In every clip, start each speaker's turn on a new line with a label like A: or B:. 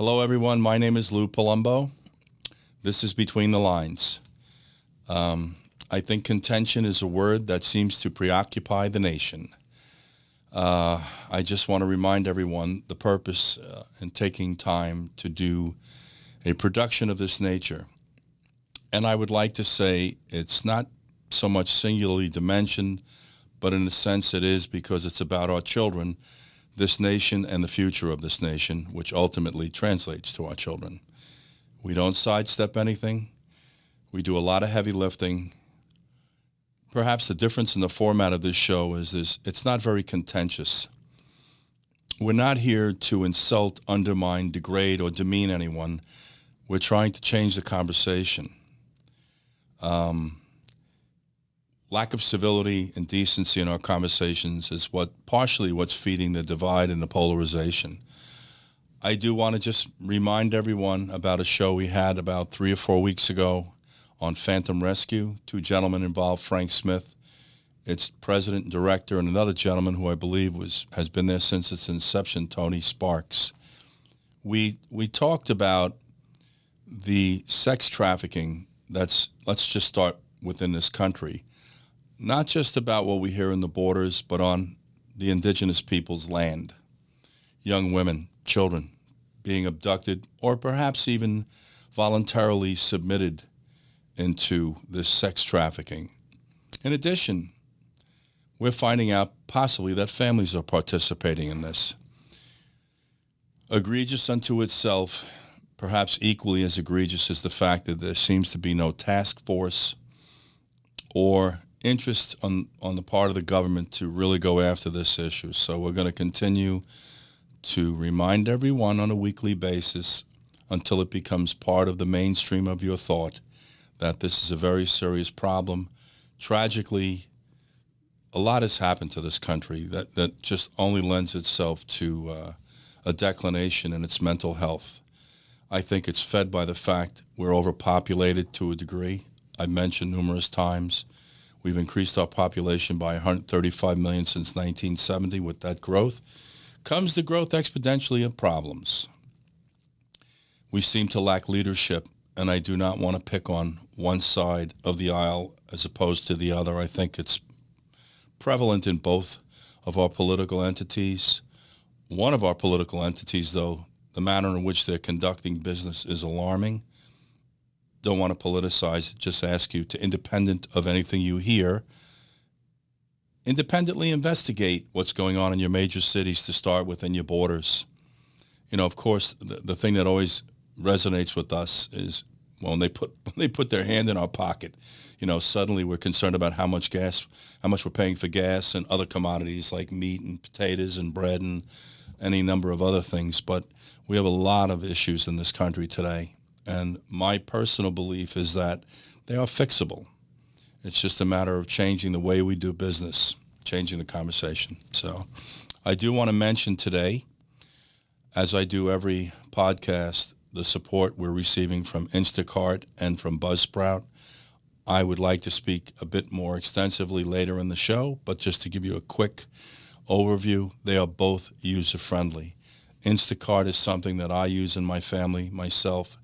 A: Hello, everyone. My name is Lou Palumbo. This is Between the Lines. I think contention is a word that seems to preoccupy the nation. I just want to remind everyone the purpose in taking time to do a production of this nature. And I would like to say it's not so much singularly dimensioned, but in a sense it is, because it's about our children, this nation, and the future of this nation, which ultimately translates to our children. We don't sidestep anything. We do a lot of heavy lifting. Perhaps the difference in the format of this show is it's not very contentious. We're not here to insult, undermine, degrade, or demean anyone. We're trying to change the conversation. Lack of civility and decency in our conversations is partially what's feeding the divide and the polarization. I do want to just remind everyone about a show we had about 3 or 4 weeks ago on Phantom Rescue. 2 gentlemen involved, Frank Smith, its president and director, and another gentleman who I believe has been there since its inception, Tony Sparks. We talked about the sex trafficking let's just start within this country. Not just about what we hear in the borders, but on the indigenous people's land. Young women, children being abducted, or perhaps even voluntarily submitted into this sex trafficking. In addition, we're finding out possibly that families are participating in this. Egregious unto itself, perhaps equally as egregious is the fact that there seems to be no task force or interest on the part of the government to really go after this issue. So we're going to continue to remind everyone on a weekly basis until it becomes part of the mainstream of your thought that this is a very serious problem. Tragically, a lot has happened to this country that just only lends itself to a declination in its mental health. I think it's fed by the fact we're overpopulated to a degree. I've mentioned numerous times. We've increased our population by 135 million since 1970. With that growth comes the growth exponentially of problems. We seem to lack leadership, and I do not want to pick on one side of the aisle as opposed to the other. I think it's prevalent in both of our political entities. One of our political entities, though, the manner in which they're conducting business is alarming. Don't want to politicize it, just ask you to, independent of anything you hear, independently investigate what's going on in your major cities to start within your borders. You know, of course, the thing that always resonates with us is when they put their hand in our pocket. You know, suddenly we're concerned about how much we're paying for gas and other commodities like meat and potatoes and bread and any number of other things. But we have a lot of issues in this country today. And my personal belief is that they are fixable. It's just a matter of changing the way we do business, changing the conversation. So I do want to mention today, as I do every podcast, the support we're receiving from Instacart and from Buzzsprout. I would like to speak a bit more extensively later in the show, but just to give you a quick overview, they are both user-friendly. Instacart is something that I use in my family, myself.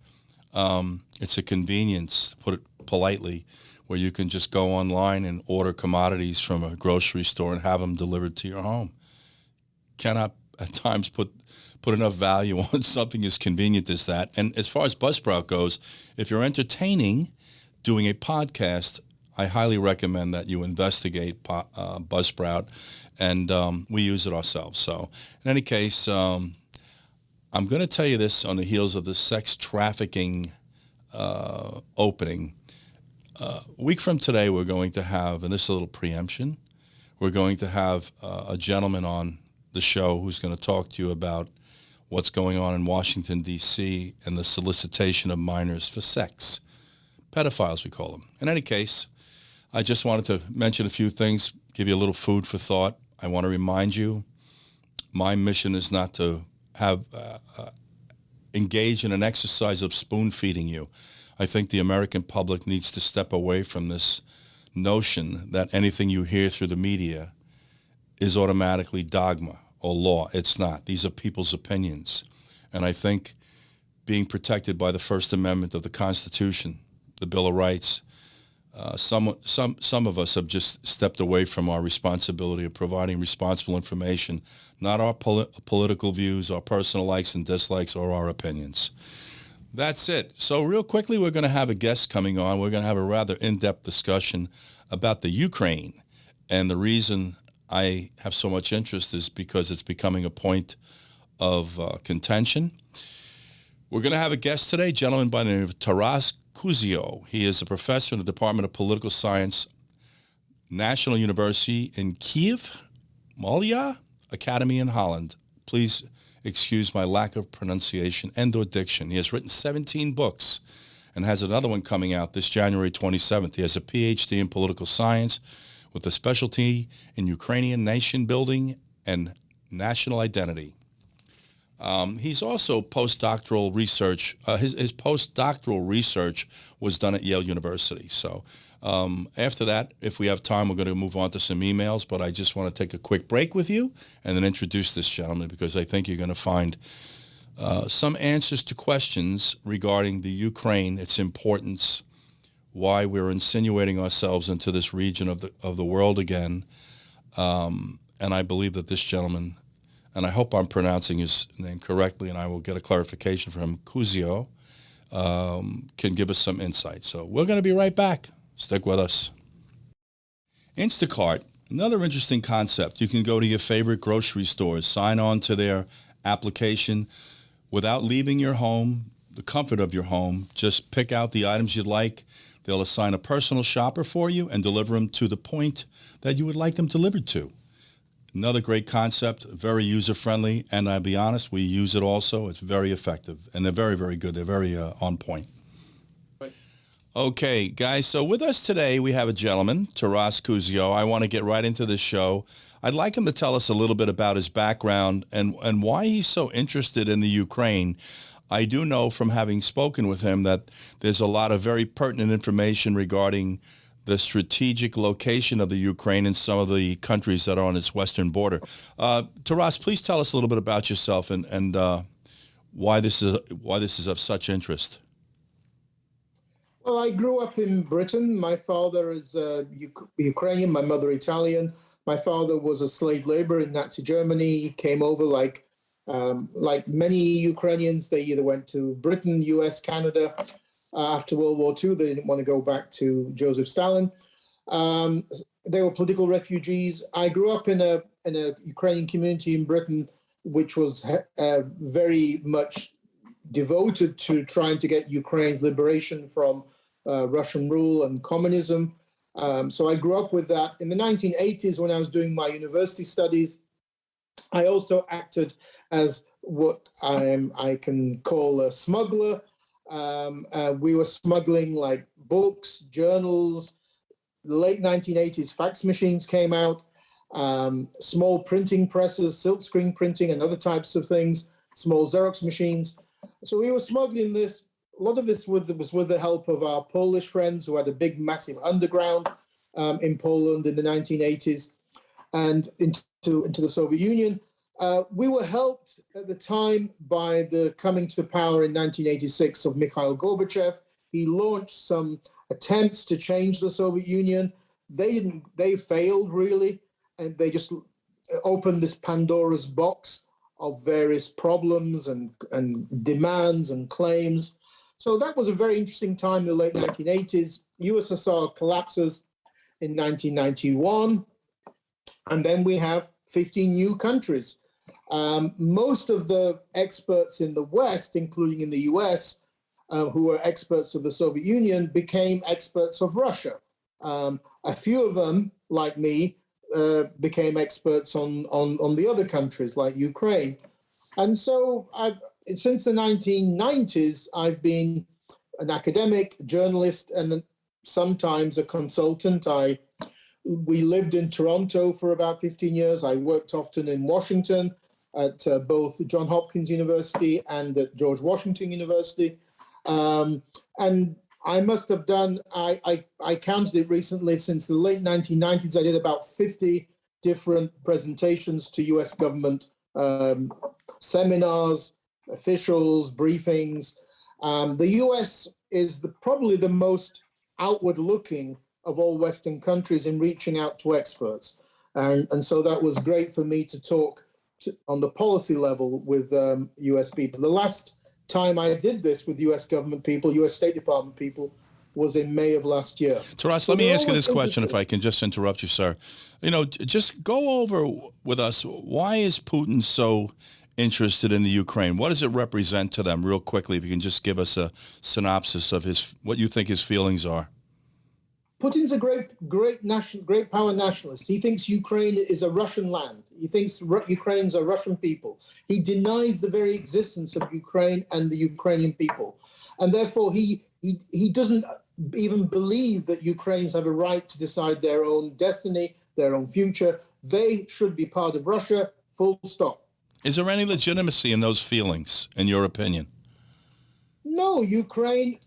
A: It's a convenience, to put it politely, where you can just go online and order commodities from a grocery store and have them delivered to your home. Cannot at times put enough value on something as convenient as that. And as far as Buzzsprout goes, if you're entertaining doing a podcast, I highly recommend that you investigate Buzzsprout, and we use it ourselves. So in any case, I'm going to tell you this on the heels of the sex trafficking opening. A week from today, we're going to have, and this is a little preemption, we're going to have a gentleman on the show who's going to talk to you about what's going on in Washington, D.C. and the solicitation of minors for sex. Pedophiles, we call them. In any case, I just wanted to mention a few things, give you a little food for thought. I want to remind you, my mission is not to have engage in an exercise of spoon feeding you. I think the American public needs to step away from this notion that anything you hear through the media is automatically dogma or law. It's not. These are people's opinions. And I think being protected by the First Amendment of the Constitution, the Bill of Rights. Some of us have just stepped away from our responsibility of providing responsible information, not our political views, our personal likes and dislikes, or our opinions. That's it. So real quickly, we're going to have a guest coming on. We're going to have a rather in-depth discussion about the Ukraine. And the reason I have so much interest is because it's becoming a point of contention. We're going to have a guest today, a gentleman by the name of Taras Kuzio. He is a professor in the Department of Political Science, National University in Kiev, Molia Academy in Holland. Please excuse my lack of pronunciation and or diction. He has written 17 books and has another one coming out this January 27th. He has a PhD in political science with a specialty in Ukrainian nation building and national identity. He's also postdoctoral research. His postdoctoral research was done at Yale University. So after that, if we have time, we're going to move on to some emails. But I just want to take a quick break with you and then introduce this gentleman, because I think you're going to find some answers to questions regarding the Ukraine, its importance, why we're insinuating ourselves into this region of the world again. And I believe that this gentleman, and I hope I'm pronouncing his name correctly, and I will get a clarification from him, Kuzio, can give us some insight. So we're going to be right back. Stick with us. Instacart, another interesting concept. You can go to your favorite grocery stores, sign on to their application without leaving your home, the comfort of your home. Just pick out the items you'd like. They'll assign a personal shopper for you and deliver them to the point that you would like them delivered to. Another great concept, very user-friendly, and I'll be honest, we use it also. It's very effective, and they're very, very good. They're very on point. Okay, guys, so with us today, we have a gentleman, Taras Kuzio. I want to get right into this show. I'd like him to tell us a little bit about his background and why he's so interested in the Ukraine. I do know from having spoken with him that there's a lot of very pertinent information regarding the strategic location of the Ukraine and some of the countries that are on its western border. Taras, please tell us a little bit about yourself and why this is of such interest.
B: Well, I grew up in Britain. My father is Ukrainian, my mother Italian. My father was a slave laborer in Nazi Germany. He came over like many Ukrainians. They either went to Britain, US, Canada. After World War II, they didn't want to go back to Joseph Stalin. They were political refugees. I grew up in a Ukrainian community in Britain, which was very much devoted to trying to get Ukraine's liberation from Russian rule and communism. So I grew up with that. In the 1980s, when I was doing my university studies, I also acted as what I can call a smuggler. We were smuggling like books, journals. The late 1980s, fax machines came out, small printing presses, silkscreen printing, and other types of things, small Xerox machines. So we were smuggling this. A lot of this was with the help of our Polish friends who had a big, massive underground in Poland in the 1980s and into the Soviet Union. We were helped at the time by the coming to power in 1986 of Mikhail Gorbachev. He launched some attempts to change the Soviet Union. They failed really, and they just opened this Pandora's box of various problems and demands and claims. So that was a very interesting time in the late 1980s. USSR collapses in 1991, and then we have 15 new countries. Most of the experts in the West, including in the US, who were experts of the Soviet Union, became experts of Russia. A few of them, like me, became experts on the other countries, like Ukraine. And so since the 1990s, I've been an academic, journalist, and sometimes a consultant. We lived in Toronto for about 15 years. I worked often in Washington at both Johns Hopkins University and at George Washington University. And I must have done, I counted it recently, since the late 1990s, I did about 50 different presentations to US government seminars, officials, briefings. The US is probably the most outward-looking of all Western countries in reaching out to experts. And so that was great for me to talk on the policy level with US people. The last time I did this with US government people, US State Department people, was in May of last year.
A: Taras,
B: So
A: let me
B: they're
A: ask you
B: always
A: this question, if
B: interested.
A: I can just interrupt you, sir. Just go over with us, why is Putin so interested in the Ukraine? What does it represent to them, real quickly, if you can just give us a synopsis of what you think his feelings are?
B: Putin's a great power nationalist. He thinks Ukraine is a Russian land. He thinks Ukrainians are Russian people. He denies the very existence of Ukraine and the Ukrainian people. And therefore, he doesn't even believe that Ukrainians have a right to decide their own destiny, their own future. They should be part of Russia, full stop.
A: Is there any legitimacy in those feelings, in your opinion?
B: No, Ukraine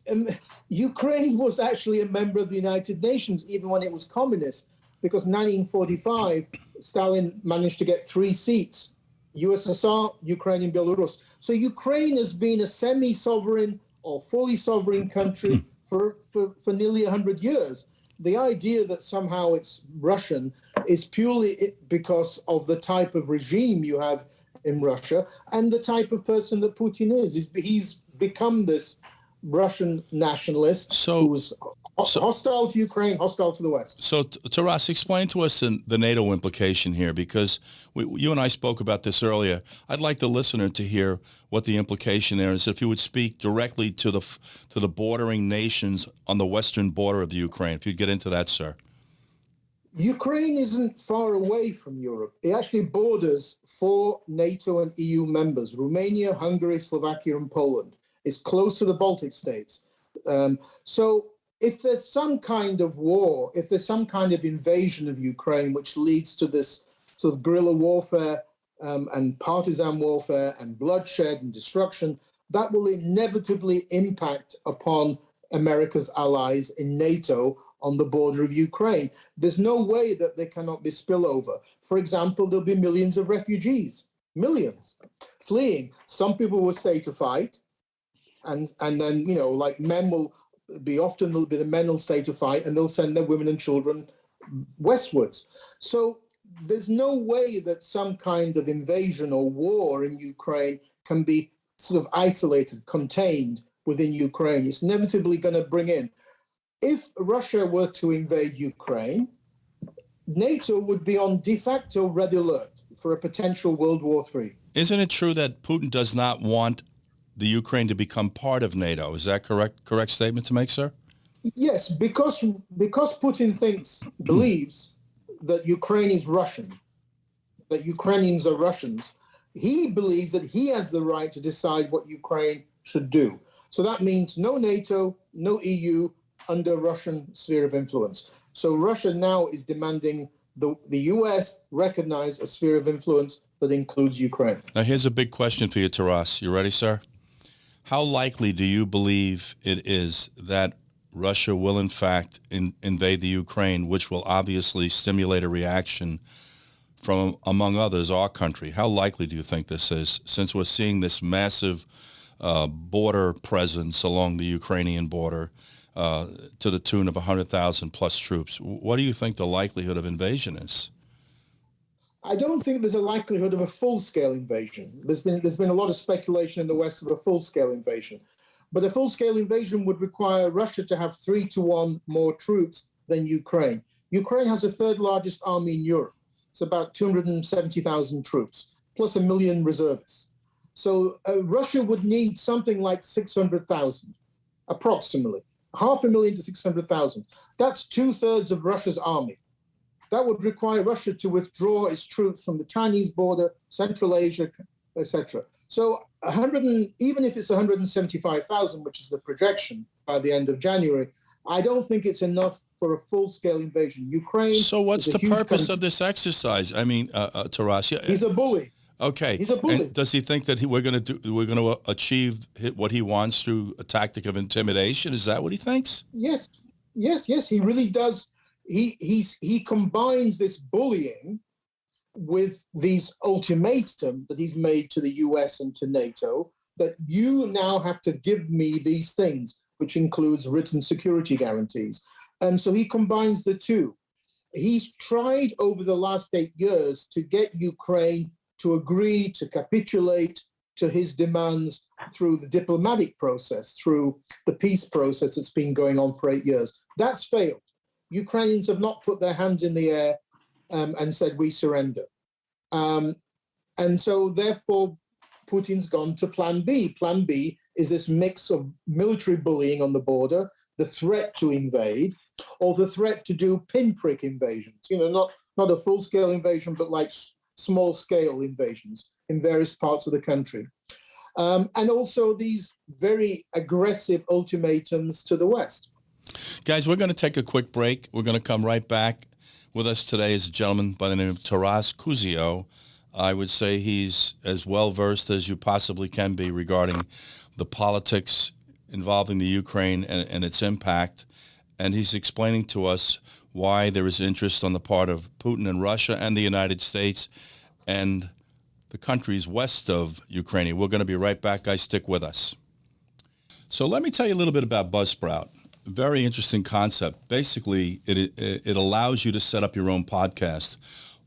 B: was actually a member of the United Nations, even when it was communist, because 1945, Stalin managed to get 3 seats, USSR, Ukraine, and Belarus. So Ukraine has been a semi-sovereign or fully sovereign country for nearly 100 years. The idea that somehow it's Russian is purely because of the type of regime you have in Russia and the type of person that Putin is. He's become this Russian nationalist who's hostile to Ukraine, hostile to the West.
A: So, Taras, explain to us the NATO implication here, because you and I spoke about this earlier. I'd like the listener to hear what the implication there is. If you would speak directly to the bordering nations on the western border of the Ukraine, if you'd get into that, sir.
B: Ukraine isn't far away from Europe. It actually borders 4 NATO and EU members: Romania, Hungary, Slovakia, and Poland. It's close to the Baltic states. So if there's some kind of war, if there's some kind of invasion of Ukraine, which leads to this sort of guerrilla warfare and partisan warfare and bloodshed and destruction, that will inevitably impact upon America's allies in NATO on the border of Ukraine. There's no way that there cannot be spillover. For example, there'll be millions of refugees, millions, fleeing. Some people will stay to fight. And then, like men will be the men will stay to fight, and they'll send their women and children westwards. So there's no way that some kind of invasion or war in Ukraine can be sort of isolated, contained within Ukraine. It's inevitably going to bring in. If Russia were to invade Ukraine, NATO would be on de facto red alert for a potential World War III.
A: Isn't it true that Putin does not want the Ukraine to become part of NATO? Is that correct statement to make, sir?
B: Yes, because Putin believes that Ukraine is Russian, that Ukrainians are Russians. He believes that he has the right to decide what Ukraine should do. So that means no NATO, no EU under Russian sphere of influence. So Russia now is demanding the US recognize a sphere of influence that includes Ukraine.
A: Now, here's a big question for you, Taras. You ready, sir? How likely do you believe it is that Russia will, in fact, invade the Ukraine, which will obviously stimulate a reaction from, among others, our country? How likely do you think this is, since we're seeing this massive border presence along the Ukrainian border to the tune of 100,000 plus troops? What do you think the likelihood of invasion is?
B: I don't think there's a likelihood of a full-scale invasion. There's been a lot of speculation in the West of a full-scale invasion. But a full-scale invasion would require Russia to have 3-to-1 more troops than Ukraine. Ukraine has the 3rd largest army in Europe. It's about 270,000 troops, plus 1 million reservists. So Russia would need something like 600,000, approximately. 500,000 to 600,000. That's 2/3 of Russia's army. That would require Russia to withdraw its troops from the Chinese border, Central Asia, etc. So even if it's 175,000, which is the projection by the end of January, I don't think it's enough for a full-scale invasion. Ukraine.
A: So what's the purpose of this exercise? I mean, Taras.
B: He's a bully.
A: Okay.
B: He's a bully.
A: And does he think that we're going to achieve what he wants through a tactic of intimidation? Is that what he thinks?
B: Yes. He really does. He combines this bullying with these ultimatum that he's made to the US and to NATO but you now have to give me these things, which includes written security guarantees. And so he combines the two. He's tried over the last 8 years to get Ukraine to agree to capitulate to his demands through the diplomatic process, through the peace process that's been going on for 8 years. That's failed. Ukrainians have not put their hands in the air and said, we surrender. And so therefore, Putin's gone to plan B. Plan B is this mix of military bullying on the border, the threat to invade, or the threat to do pinprick invasions, not a full-scale invasion, but like small-scale invasions in various parts of the country. And also these very aggressive ultimatums to the West.
A: Guys, we're going to take a quick break. We're going to come right back. With us today is a gentleman by the name of Taras Kuzio. I would say he's as well-versed as you possibly can be regarding the politics involving the Ukraine and its impact. And he's explaining to us why there is interest on the part of Putin and Russia and the United States and the countries west of Ukraine. We're going to be right back, guys. Stick with us. So let me tell you a little bit about Buzzsprout. Very interesting concept. Basically, it allows you to set up your own podcast.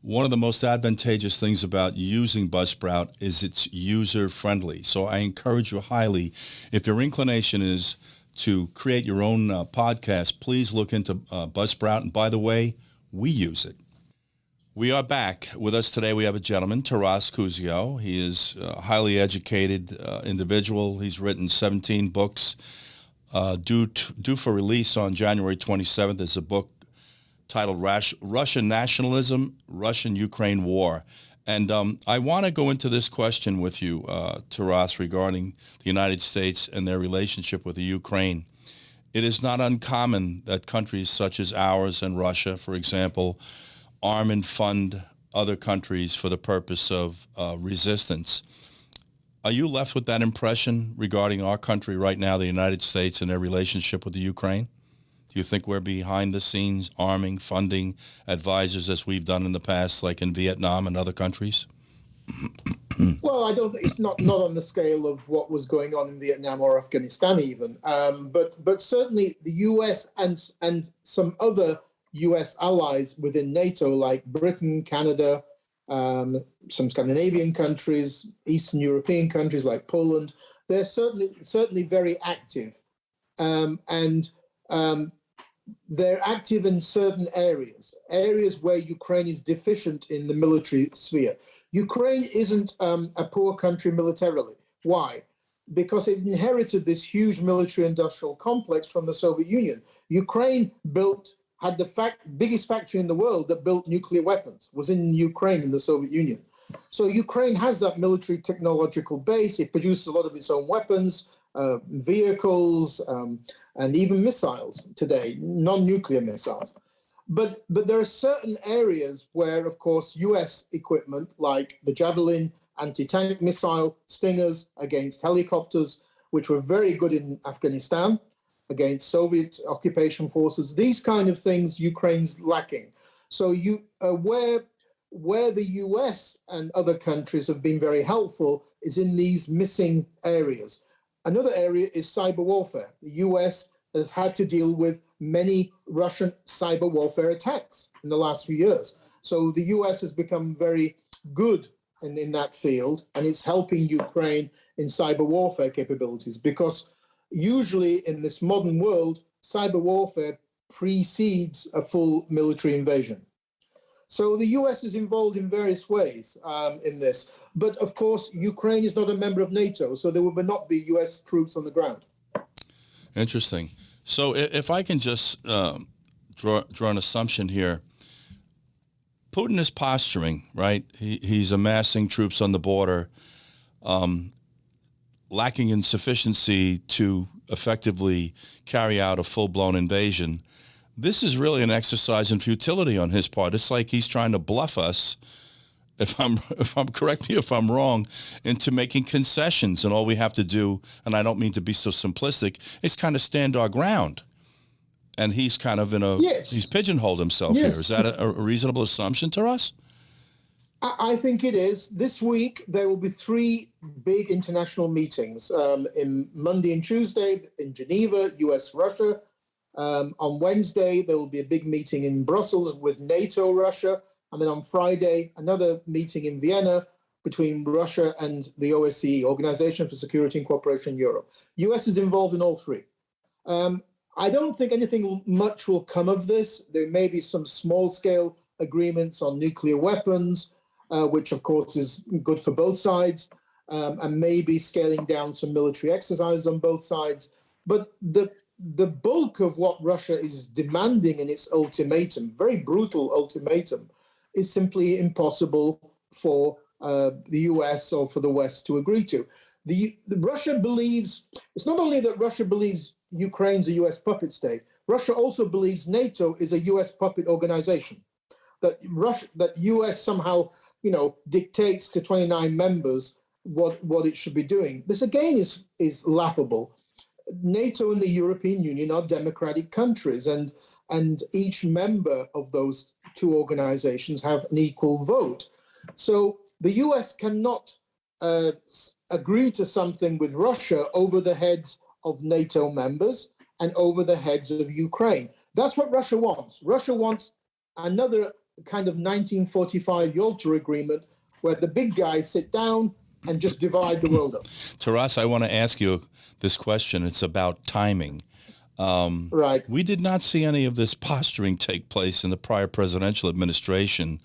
A: One of the most advantageous things about using Buzzsprout is it's user-friendly. So I encourage you highly, if your inclination is to create your own podcast, please look into Buzzsprout. And by the way, we use it. We are back. With us today, we have a gentleman, Taras Kuzio. He is a highly educated individual. He's written 17 books. Due for release on January 27th is a book titled Russian Nationalism, Russian-Ukraine War. And I want to go into this question with you, Taras, regarding the United States and their relationship with the Ukraine. It is not uncommon that countries such as ours and Russia, for example, arm and fund other countries for the purpose of resistance. Are you left with that impression regarding our country right now, the United States, and their relationship with the Ukraine? Do you think we're behind the scenes arming, funding advisors as we've done in the past, like in Vietnam and other countries?
B: Well, I don't think it's not on the scale of what was going on in Vietnam or Afghanistan even. But certainly the US and some other US allies within NATO, like Britain, Canada, some Scandinavian countries, Eastern European countries like Poland, they're certainly very active. They're active in certain areas where Ukraine is deficient in the military sphere. Ukraine isn't a poor country militarily. Why? Because it inherited this huge military-industrial complex from the Soviet Union. Ukraine had the biggest factory in the world that built nuclear weapons, was in Ukraine in the Soviet Union. So Ukraine has that military technological base. It produces a lot of its own weapons, vehicles, and even missiles today, non-nuclear missiles. But there are certain areas where, of course, US equipment like the Javelin anti-tank missile, Stingers against helicopters, which were very good in Afghanistan against Soviet occupation forces, these kind of things Ukraine's lacking. So where the US and other countries have been very helpful is in these missing areas. Another area is cyber warfare. The US has had to deal with many Russian cyber warfare attacks in the last few years. So the US has become very good in that field, and it's helping Ukraine in cyber warfare capabilities, because usually in this modern world, cyber warfare precedes a full military invasion. So the US is involved in various ways in this. But of course, Ukraine is not a member of NATO, so there will not be US troops on the ground.
A: Interesting. So if I can just draw an assumption here, Putin is posturing, right? He's amassing troops on the border, lacking in sufficiency to effectively carry out a full-blown invasion. This is really an exercise in futility on his part. It's like he's trying to bluff us, if I'm correct me if I'm wrong, into making concessions, and all we have to do, and I don't mean to be so simplistic, is kind of stand our ground. And he's kind of he's pigeonholed himself here. Is that a reasonable assumption to us?
B: I think it is. This week, there will be three big international meetings in Monday and Tuesday in Geneva, US, Russia. On Wednesday, there will be a big meeting in Brussels with NATO, Russia. And then on Friday, another meeting in Vienna between Russia and the OSCE, Organization for Security and Cooperation in Europe. US is involved in all three. I don't think anything much will come of this. There may be some small-scale agreements on nuclear weapons, which of course is good for both sides, and maybe scaling down some military exercises on both sides. But the bulk of what Russia is demanding in its ultimatum, very brutal ultimatum, is simply impossible for the US or for the West to agree to. Russia believes, it's not only that Russia believes Ukraine's a US puppet state, Russia also believes NATO is a US puppet organization. That US somehow, dictates to 29 members what it should be doing. This again is laughable. NATO and the European Union are democratic countries, and each member of those two organizations have an equal vote. So the US cannot agree to something with Russia over the heads of NATO members and over the heads of Ukraine. That's what Russia wants. Russia wants another kind of 1945 Yalta agreement where the big guys sit down and just divide the world up.
A: Taras, I want to ask you this question. It's about timing.
B: Right.
A: We did not see any of this posturing take place in the prior presidential administration.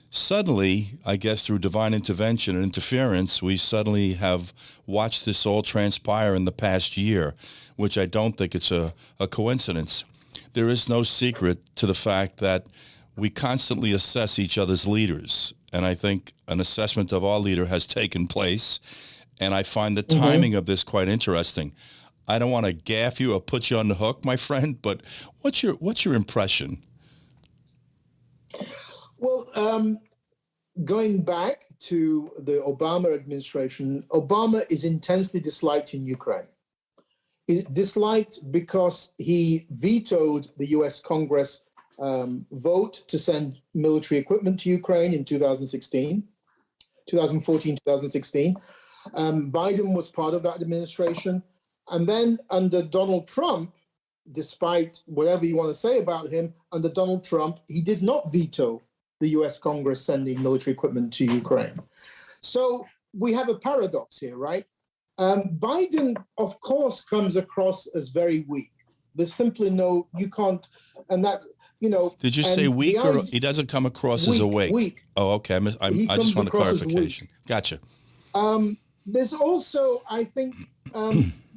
A: Suddenly, I guess through divine intervention and interference, we suddenly have watched this all transpire in the past year, which I don't think it's a coincidence. There is no secret to the fact that we constantly assess each other's leaders. And I think an assessment of our leader has taken place. And I find the timing of this quite interesting. I don't want to gaffe you or put you on the hook, my friend, but what's your impression?
B: Well, going back to the Obama administration, Obama is intensely disliked in Ukraine. He's disliked because he vetoed the US Congress vote to send military equipment to Ukraine in 2014, 2016. Biden was part of that administration. And then under Donald Trump, despite whatever you want to say about him, under Donald Trump, he did not veto the US Congress sending military equipment to Ukraine. So we have a paradox here, right? Biden, of course, comes across as very weak. There's simply no, you can't, and that,
A: Did you say weak, or he doesn't come across as awake?
B: Weak.
A: Oh, okay. I just want a clarification. Gotcha.
B: There's also, I think,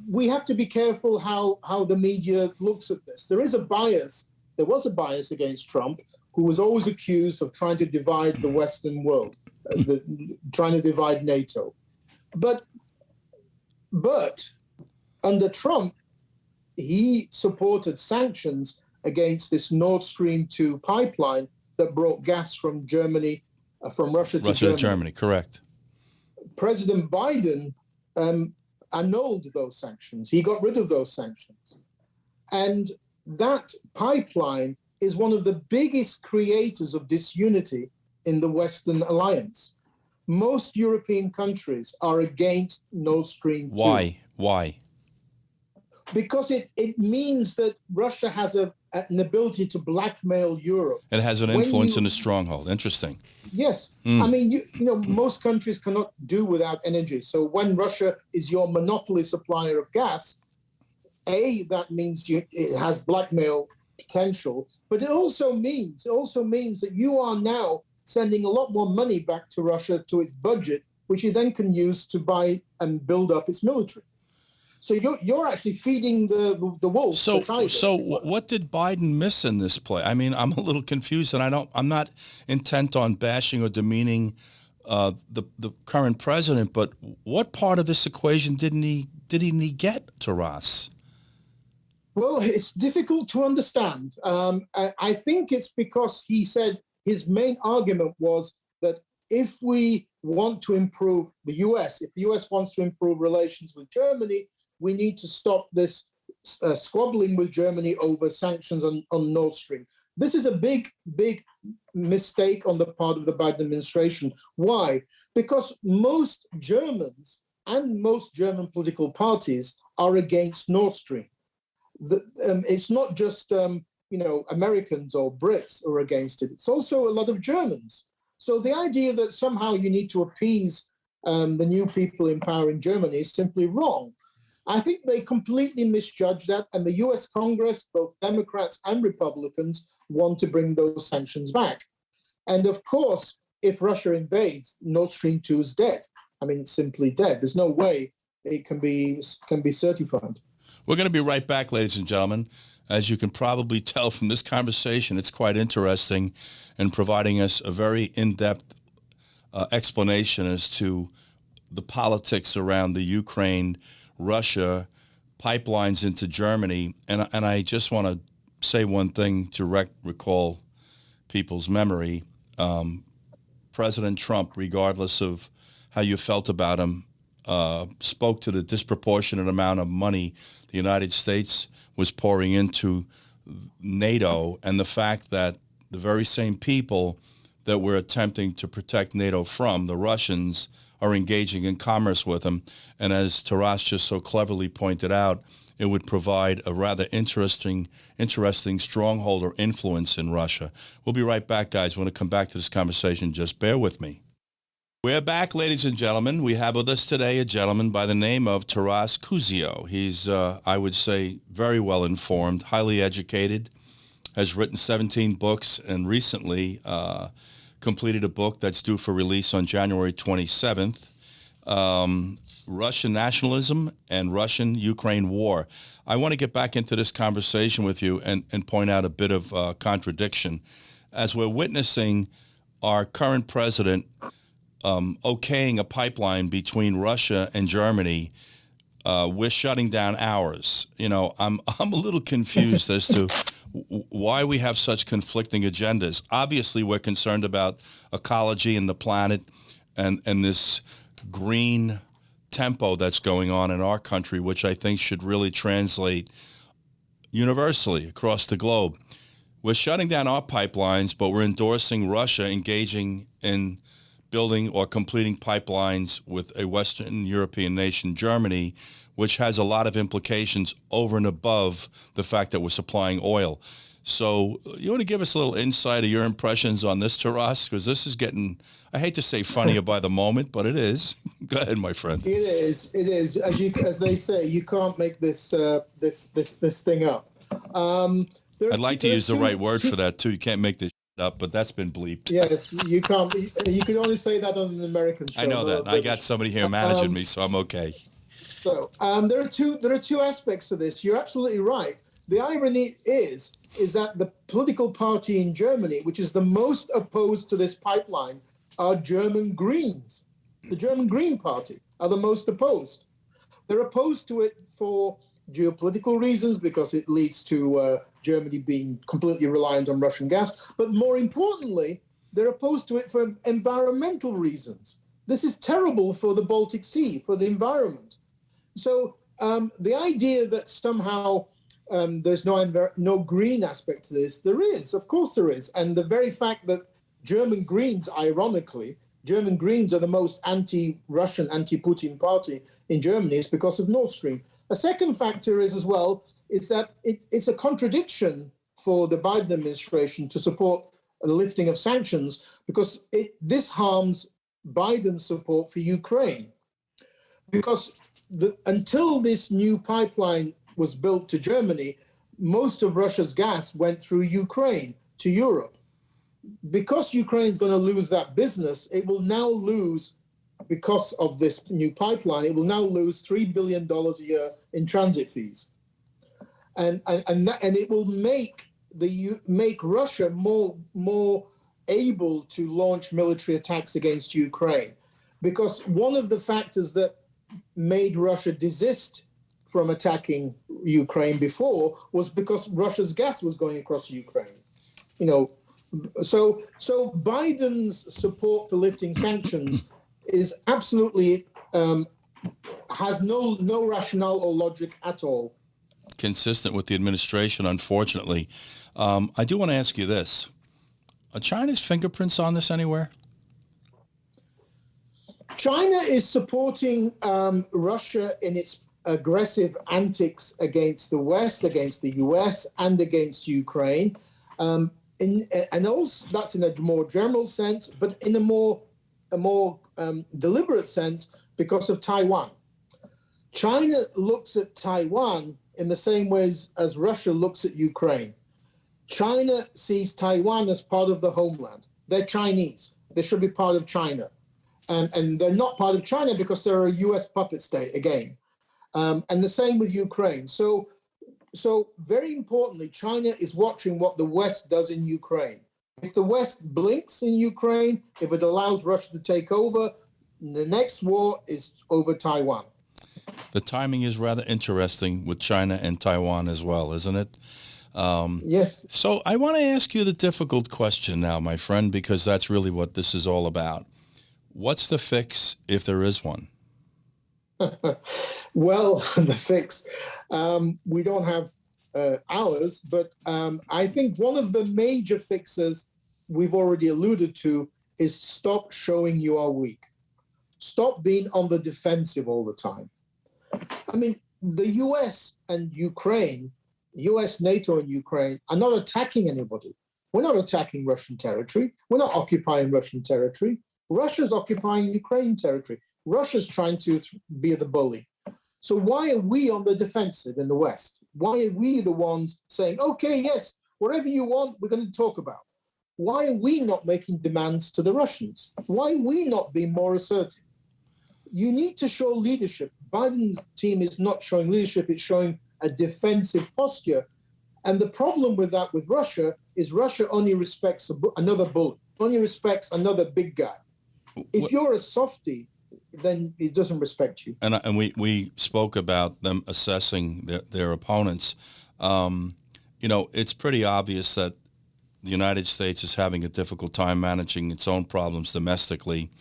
B: we have to be careful how the media looks at this. There was a bias against Trump, who was always accused of trying to divide the Western world, trying to divide NATO. But under Trump, he supported sanctions against this Nord Stream 2 pipeline that brought gas from Germany, from Russia to Germany.
A: Correct.
B: President Biden annulled those sanctions. He got rid of those sanctions. And that pipeline is one of the biggest creators of disunity in the Western alliance. Most European countries are against Nord Stream 2.
A: Why? Because
B: it means that Russia has an ability to blackmail Europe.
A: It has an influence in a stronghold. Interesting.
B: Yes. I mean, most countries cannot do without energy. So when Russia is your monopoly supplier of gas, that means it has blackmail potential, but it also means that you are now sending a lot more money back to Russia, to its budget, which it then can use to buy and build up its military. So you're actually feeding the wolves.
A: So what did Biden miss in this play? I mean, I'm a little confused, and I'm not intent on bashing or demeaning the current president, but what part of this equation did he get, Taras?
B: Well, it's difficult to understand. I think it's because he said his main argument was that if we want to improve if the US wants to improve relations with Germany, we need to stop this squabbling with Germany over sanctions on Nord Stream. this is a big, big mistake on the part of the Biden administration. Why? Because most Germans and most German political parties are against Nord Stream. It's not just Americans or Brits who are against it. It's also a lot of Germans. So the idea that somehow you need to appease the new people in power in Germany is simply wrong. I think they completely misjudged that, and the US Congress, both Democrats and Republicans, want to bring those sanctions back. And of course, if Russia invades, Nord Stream 2 is dead. I mean, it's simply dead. There's no way it can be certified.
A: We're going to be right back, ladies and gentlemen. As you can probably tell from this conversation, it's quite interesting and providing us a very in-depth explanation as to the politics around the Ukraine-Russia pipelines into Germany. And I just want to say one thing to recall people's memory. President Trump, regardless of how you felt about him, spoke to the disproportionate amount of money the United States was pouring into NATO, and the fact that the very same people that we're attempting to protect NATO from, the Russians, are engaging in commerce with them. And as Taras just so cleverly pointed out, it would provide a rather interesting stronghold or influence in Russia. We'll be right back, guys. I want to come back to this conversation. Just bear with me. We're back, ladies and gentlemen. We have with us today a gentleman by the name of Taras Kuzio. He's, I would say, very well informed, highly educated, has written 17 books, and recently completed a book that's due for release on January 27th, Russian Nationalism and Russian-Ukraine War. I want to get back into this conversation with you and point out a bit of contradiction. As we're witnessing our current president okaying a pipeline between Russia and Germany, we're shutting down ours. I'm a little confused as to why we have such conflicting agendas. Obviously, we're concerned about ecology and the planet and this green tempo that's going on in our country, which I think should really translate universally across the globe. We're shutting down our pipelines, but we're endorsing Russia engaging in building or completing pipelines with a Western European nation, Germany, which has a lot of implications over and above the fact that we're supplying oil. So you want to give us a little insight of your impressions on this, Taras? Because this is getting, I hate to say funnier by the moment, but it is. Go ahead, my friend.
B: It is. As they say, you can't make this thing up.
A: I'd like to use the right word for that, too. You can't make this up, but that's been bleeped.
B: Yes, you can't. You can only say that on an American show.
A: I know that. I got somebody here managing me, so I'm okay.
B: So there are two aspects to this. You're absolutely right. The irony is that the political party in Germany, which is the most opposed to this pipeline, are German Greens. The German Green Party are the most opposed. They're opposed to it for geopolitical reasons, because it leads to Germany being completely reliant on Russian gas. But more importantly, they're opposed to it for environmental reasons. This is terrible for the Baltic Sea, for the environment. So the idea that somehow there's no green aspect to this, there is, of course there is. And the very fact that German Greens, ironically, German Greens are the most anti-Russian, anti-Putin party in Germany is because of Nord Stream. A second factor is as well, is that it's a contradiction for the Biden administration to support a lifting of sanctions, because this harms Biden's support for Ukraine. Because until this new pipeline was built to Germany, most of Russia's gas went through Ukraine to Europe. Because Ukraine's going to lose that business, it will now lose, because of this new pipeline, it will now lose $3 billion a year in transit fees. And it will make Russia more able to launch military attacks against Ukraine. Because one of the factors that made Russia desist from attacking Ukraine before was because Russia's gas was going across Ukraine. So Biden's support for lifting sanctions is absolutely has no rationale or logic at all.
A: consistent with the administration, unfortunately. I do want to ask you this. Are China's fingerprints on this anywhere?
B: China is supporting Russia in its aggressive antics against the West, against the US, and against Ukraine. And also that's in a more general sense, but in a more deliberate sense because of Taiwan. China looks at Taiwan in the same ways as Russia looks at Ukraine. China sees Taiwan as part of the homeland. They're Chinese. They should be part of China. And they're not part of China because they're a US puppet state again. And the same with Ukraine. So very importantly, China is watching what the West does in Ukraine. If the West blinks in Ukraine, if it allows Russia to take over, the next war is over Taiwan.
A: The timing is rather interesting with China and Taiwan as well, isn't it?
B: Yes.
A: So I want to ask you the difficult question now, my friend, because that's really what this is all about. What's the fix if there is one?
B: Well, the fix, we don't have ours, but I think one of the major fixes we've already alluded to is stop showing you are weak. Stop being on the defensive all the time. I mean, the US and Ukraine, US, NATO, and Ukraine are not attacking anybody. We're not attacking Russian territory. We're not occupying Russian territory. Russia's occupying Ukraine territory. Russia's trying to be the bully. So why are we on the defensive in the West? Why are we the ones saying, okay, yes, whatever you want, we're going to talk about? Why are we not making demands to the Russians? Why are we not being more assertive? You need to show leadership. Biden's team is not showing leadership, it's showing a defensive posture. And the problem with that with Russia is Russia only respects another bully, only respects another big guy. If you're a softie, then it doesn't respect you.
A: And we spoke about them assessing their opponents. It's pretty obvious that the United States is having a difficult time managing its own problems domestically.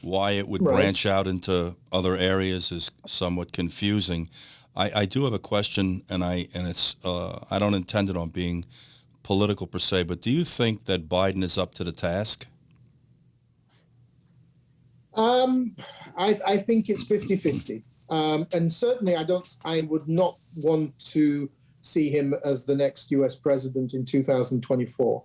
A: Why it would branch out into other areas is somewhat confusing. I do have a question, and it's I don't intend it on being political per se, but do you think that Biden is up to the task?
B: I think it's 50-50. And certainly I would not want to see him as the next US president in 2024.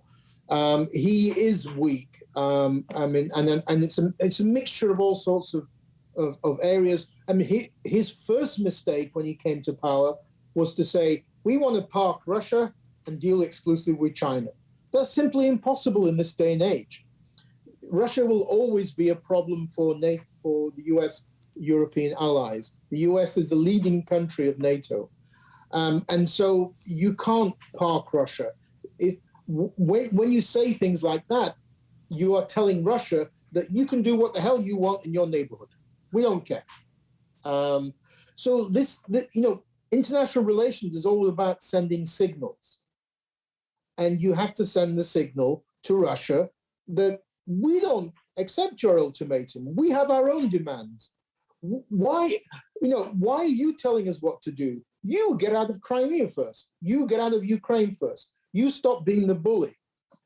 B: He is weak. And it's a mixture of all sorts of areas. I mean, his first mistake when he came to power was to say, we want to park Russia and deal exclusively with China. That's simply impossible in this day and age. Russia will always be a problem for the US European allies. The US is the leading country of NATO. And so you can't park Russia. When you say things like that, you are telling Russia that you can do what the hell you want in your neighborhood. We don't care. So international relations is all about sending signals. And you have to send the signal to Russia that we don't accept your ultimatum. We have our own demands. Why are you telling us what to do? You get out of Crimea first. You get out of Ukraine first. You stop being the bully.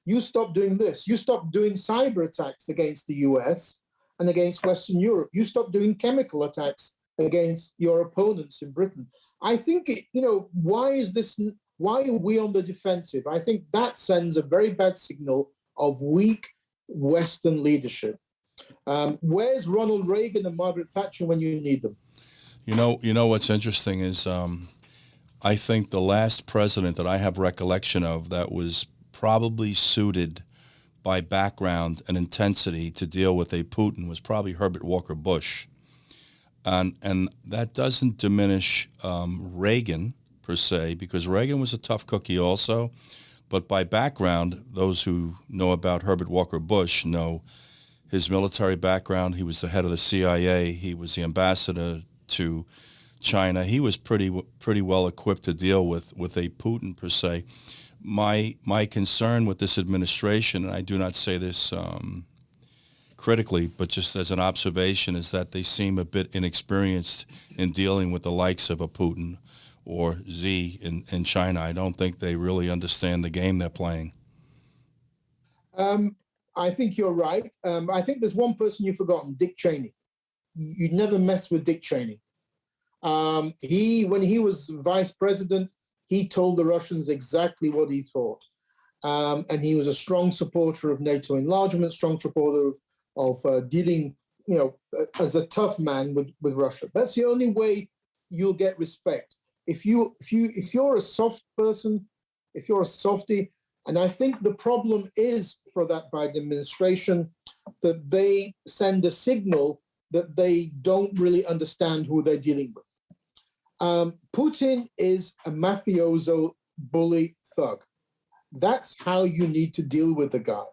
B: You stop doing this. You stop doing cyber attacks against the US and against Western Europe. You stop doing chemical attacks against your opponents in Britain. I think, why are we on the defensive? I think that sends a very bad signal of weak Western leadership. Where's Ronald Reagan and Margaret Thatcher when you need them?
A: You know what's interesting is I think the last president that I have recollection of that was probably suited by background and intensity to deal with a Putin was probably Herbert Walker Bush. And that doesn't diminish Reagan per se, because Reagan was a tough cookie also. But by background, those who know about Herbert Walker Bush know his military background. He was the head of the CIA. He was the ambassador to China. He was pretty well equipped to deal with a Putin per se. My concern with this administration, and I do not say this critically, but just as an observation, is that they seem a bit inexperienced in dealing with the likes of a Putin or Z in China. I don't think they really understand the game they're playing.
B: I think you're right. I think there's one person you've forgotten, Dick Cheney. You'd never mess with Dick Cheney. When he was vice president, he told the Russians exactly what he thought. And he was a strong supporter of NATO enlargement, strong supporter of dealing, as a tough man with Russia. That's the only way you'll get respect. If you're a soft person, if you're a softie, and I think the problem is for that Biden administration that they send a signal that they don't really understand who they're dealing with. Putin is a mafioso, bully, thug. That's how you need to deal with the guy.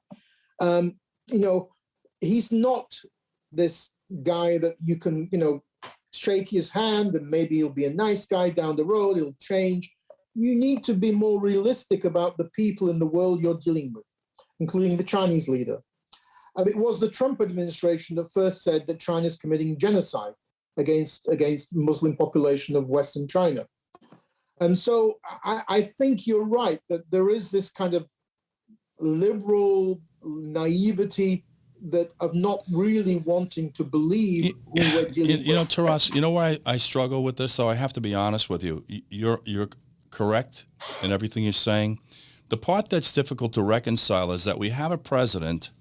B: He's not this guy that you can, shake his hand and maybe he'll be a nice guy down the road, he'll change. You need to be more realistic about the people in the world you're dealing with, including the Chinese leader. It was the Trump administration that first said that China's committing genocide against Muslim population of Western China. And so I think you're right that there is this kind of liberal naivety that of not really wanting to believe who we're dealing with.
A: Taras, you know why I struggle with this, though? I have to be honest with you. You're correct in everything you're saying. The part that's difficult to reconcile is that we have a president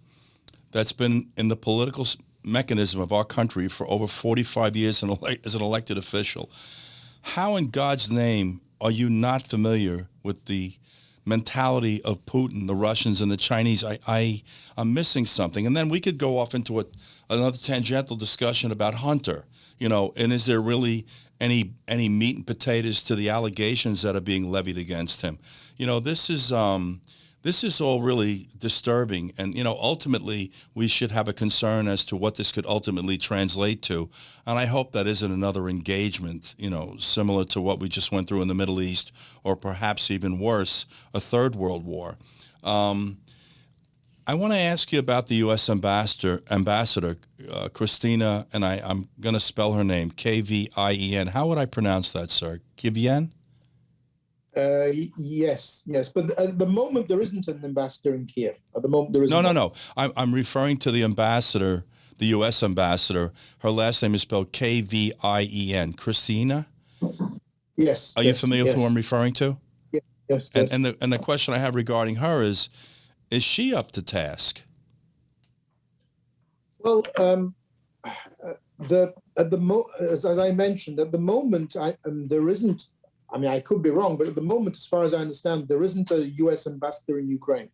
A: that's been in the political mechanism of our country for over 45 years as an elected official. How in God's name are you not familiar with the mentality of Putin, the Russians, and the Chinese? I'm missing something. And then we could go off into another tangential discussion about Hunter, and is there really any meat and potatoes to the allegations that are being levied against him? This is all really disturbing. And, ultimately we should have a concern as to what this could ultimately translate to. And I hope that isn't another engagement, similar to what we just went through in the Middle East, or perhaps even worse, a third world war. I want to ask you about the U.S. ambassador, Christina, and I'm going to spell her name, Kvien. How would I pronounce that, sir? Kvien?
B: Yes. But at the moment, there isn't an ambassador in Kiev. At the moment, there isn't.
A: No. I'm referring to the ambassador, the U.S. ambassador. Her last name is spelled Kvien. Christina?
B: Yes.
A: Are you familiar with who I'm referring to?
B: Yes.
A: And the question I have regarding her is she up to task?
B: Well, as I mentioned, at the moment, there isn't. I mean, I could be wrong, but at the moment, as far as I understand, there isn't a U.S. ambassador in Ukraine.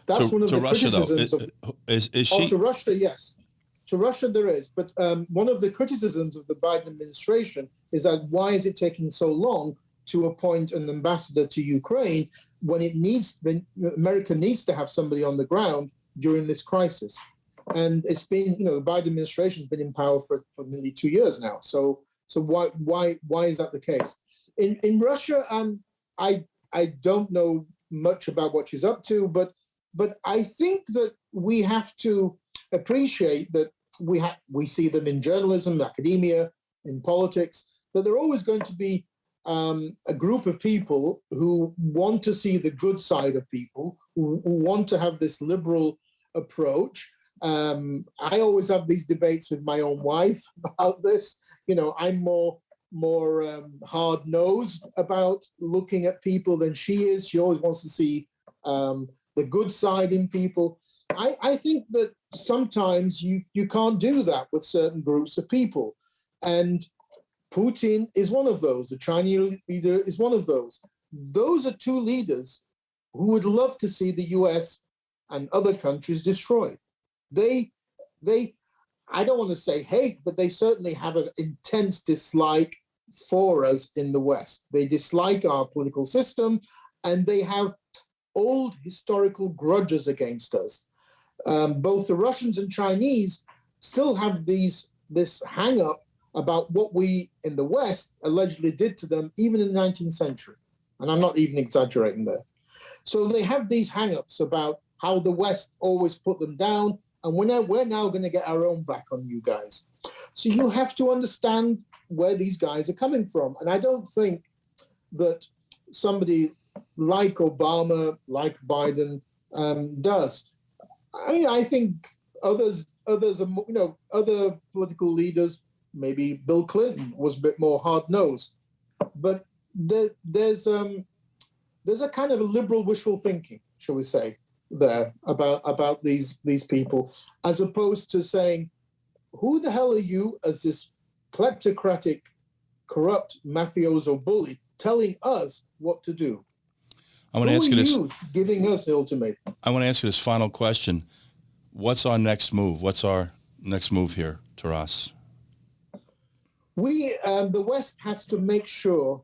B: That's one of the
A: Russia,
B: criticisms.
A: Is she?
B: To Russia, yes. To Russia, there is. But one of the criticisms of the Biden administration is that why is it taking so long to appoint an ambassador to Ukraine when America needs to have somebody on the ground during this crisis? And it's been, the Biden administration has been in power for nearly 2 years now. So why is that the case? In Russia, I don't know much about what she's up to, but I think that we have to appreciate that we see them in journalism, academia, in politics, that they're always going to be a group of people who want to see the good side of people, who want to have this liberal approach. I always have these debates with my own wife about this. I'm more hard-nosed about looking at people than she is. She always wants to see the good side in people. I think that sometimes you can't do that with certain groups of people. And Putin is one of those. The Chinese leader is one of those. Those are two leaders who would love to see the U.S. and other countries destroyed. They I don't want to say hate, but they certainly have an intense dislike for us in the West. They dislike our political system, and they have old historical grudges against us. Both the Russians and Chinese still have this hang-up about what we in the West allegedly did to them even in the 19th century. And I'm not even exaggerating there. So they have these hang-ups about how the West always put them down, and we're now going to get our own back on you guys. So you have to understand where these guys are coming from. And I don't think that somebody like Obama, like Biden, does. I think others are, other political leaders, maybe Bill Clinton was a bit more hard-nosed, but there's a kind of a liberal wishful thinking, shall we say, there about these people, as opposed to saying, who the hell are you as this kleptocratic, corrupt mafioso bully telling us what to do?
A: I want to ask you this.
B: Giving us the ultimatum?
A: I want to ask you this final question. What's our next move? What's our next move here, Taras?
B: The West has to make sure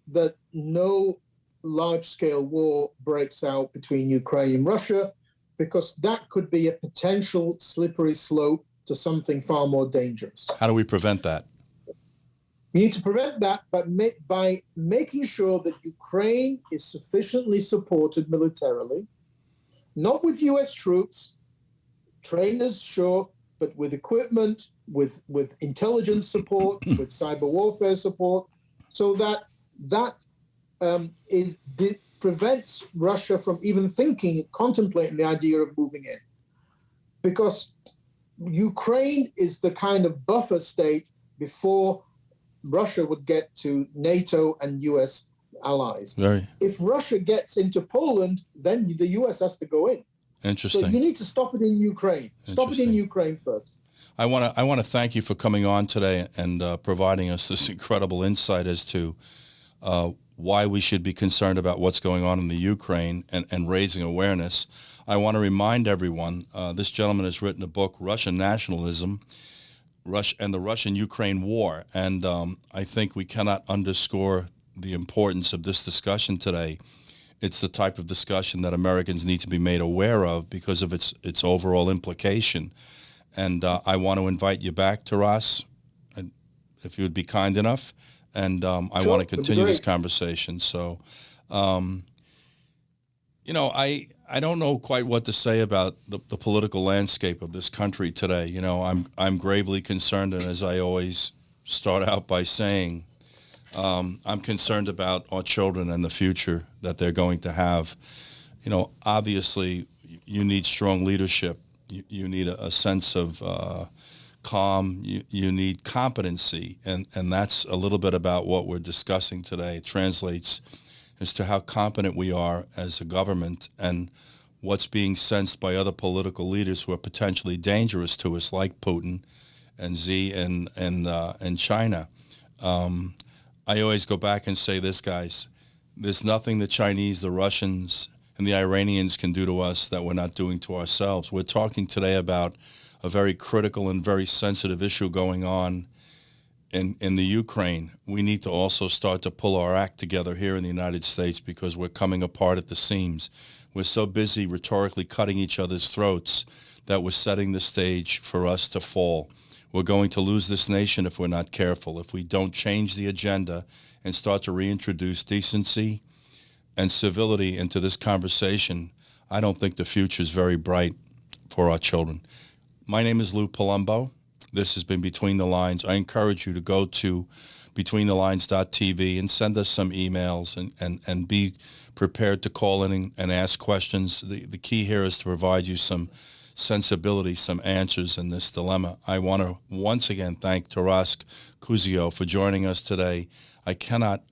B: that no large-scale war breaks out between Ukraine and Russia, because that could be a potential slippery slope to something far more dangerous.
A: How do we prevent that?
B: We need to prevent that by making sure that Ukraine is sufficiently supported militarily, not with U.S. troops, trainers, sure, but with equipment, with intelligence support, with cyber warfare support, so that prevents Russia from even contemplating the idea of moving in. Because Ukraine is the kind of buffer state before Russia would get to NATO and U.S. allies. If Russia gets into Poland, then the U.S. has to go in.
A: Interesting.
B: So you need to stop it in Ukraine. Stop it in Ukraine first.
A: I want to thank you for coming on today and providing us this incredible insight as to why we should be concerned about what's going on in the Ukraine and raising awareness. I want to remind everyone, this gentleman has written a book, Russian Nationalism, and the Russian-Ukraine War. And I think we cannot underscore the importance of this discussion today. It's the type of discussion that Americans need to be made aware of because of its overall implication. And I want to invite you back, Taras, if you would be kind enough. And I want to continue this conversation. So, I don't know quite what to say about the political landscape of this country today. I'm gravely concerned, and as I always start out by saying, I'm concerned about our children and the future that they're going to have. Obviously, you need strong leadership. You need a sense of calm. You need competency, and that's a little bit about what we're discussing today. It translates as to how competent we are as a government and what's being sensed by other political leaders who are potentially dangerous to us, like Putin and Xi and China. I always go back and say this, guys. There's nothing the Chinese, the Russians, and the Iranians can do to us that we're not doing to ourselves. We're talking today about a very critical and very sensitive issue going on in the Ukraine. We need to also start to pull our act together here in the United States because we're coming apart at the seams. We're so busy rhetorically cutting each other's throats that we're setting the stage for us to fall. We're going to lose this nation if we're not careful, if we don't change the agenda and start to reintroduce decency and civility into this conversation. I don't think the future is very bright for our children. My name is Lou Palumbo. This has been Between the Lines. I encourage you to go to betweenthelines.tv and send us some emails and be prepared to call in and ask questions. The key here is to provide you some sensibility, some answers in this dilemma. I want to once again thank Taras Kuzio for joining us today. I cannot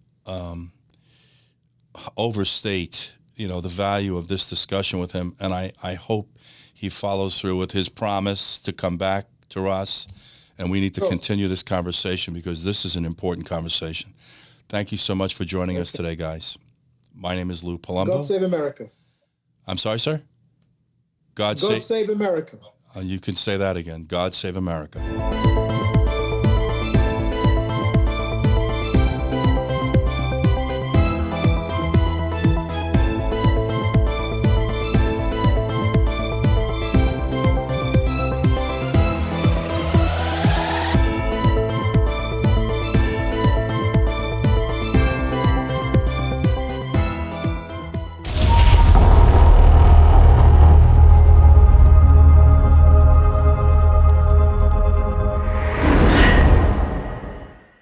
A: overstate, the value of this discussion with him, and I hope he follows through with his promise to come back to us, and we need to continue this conversation because this is an important conversation. Thank you so much for joining us today, guys. My name is Lou Palumbo.
B: God save America.
A: I'm sorry, sir? God
B: save America.
A: You can say that again. God save America.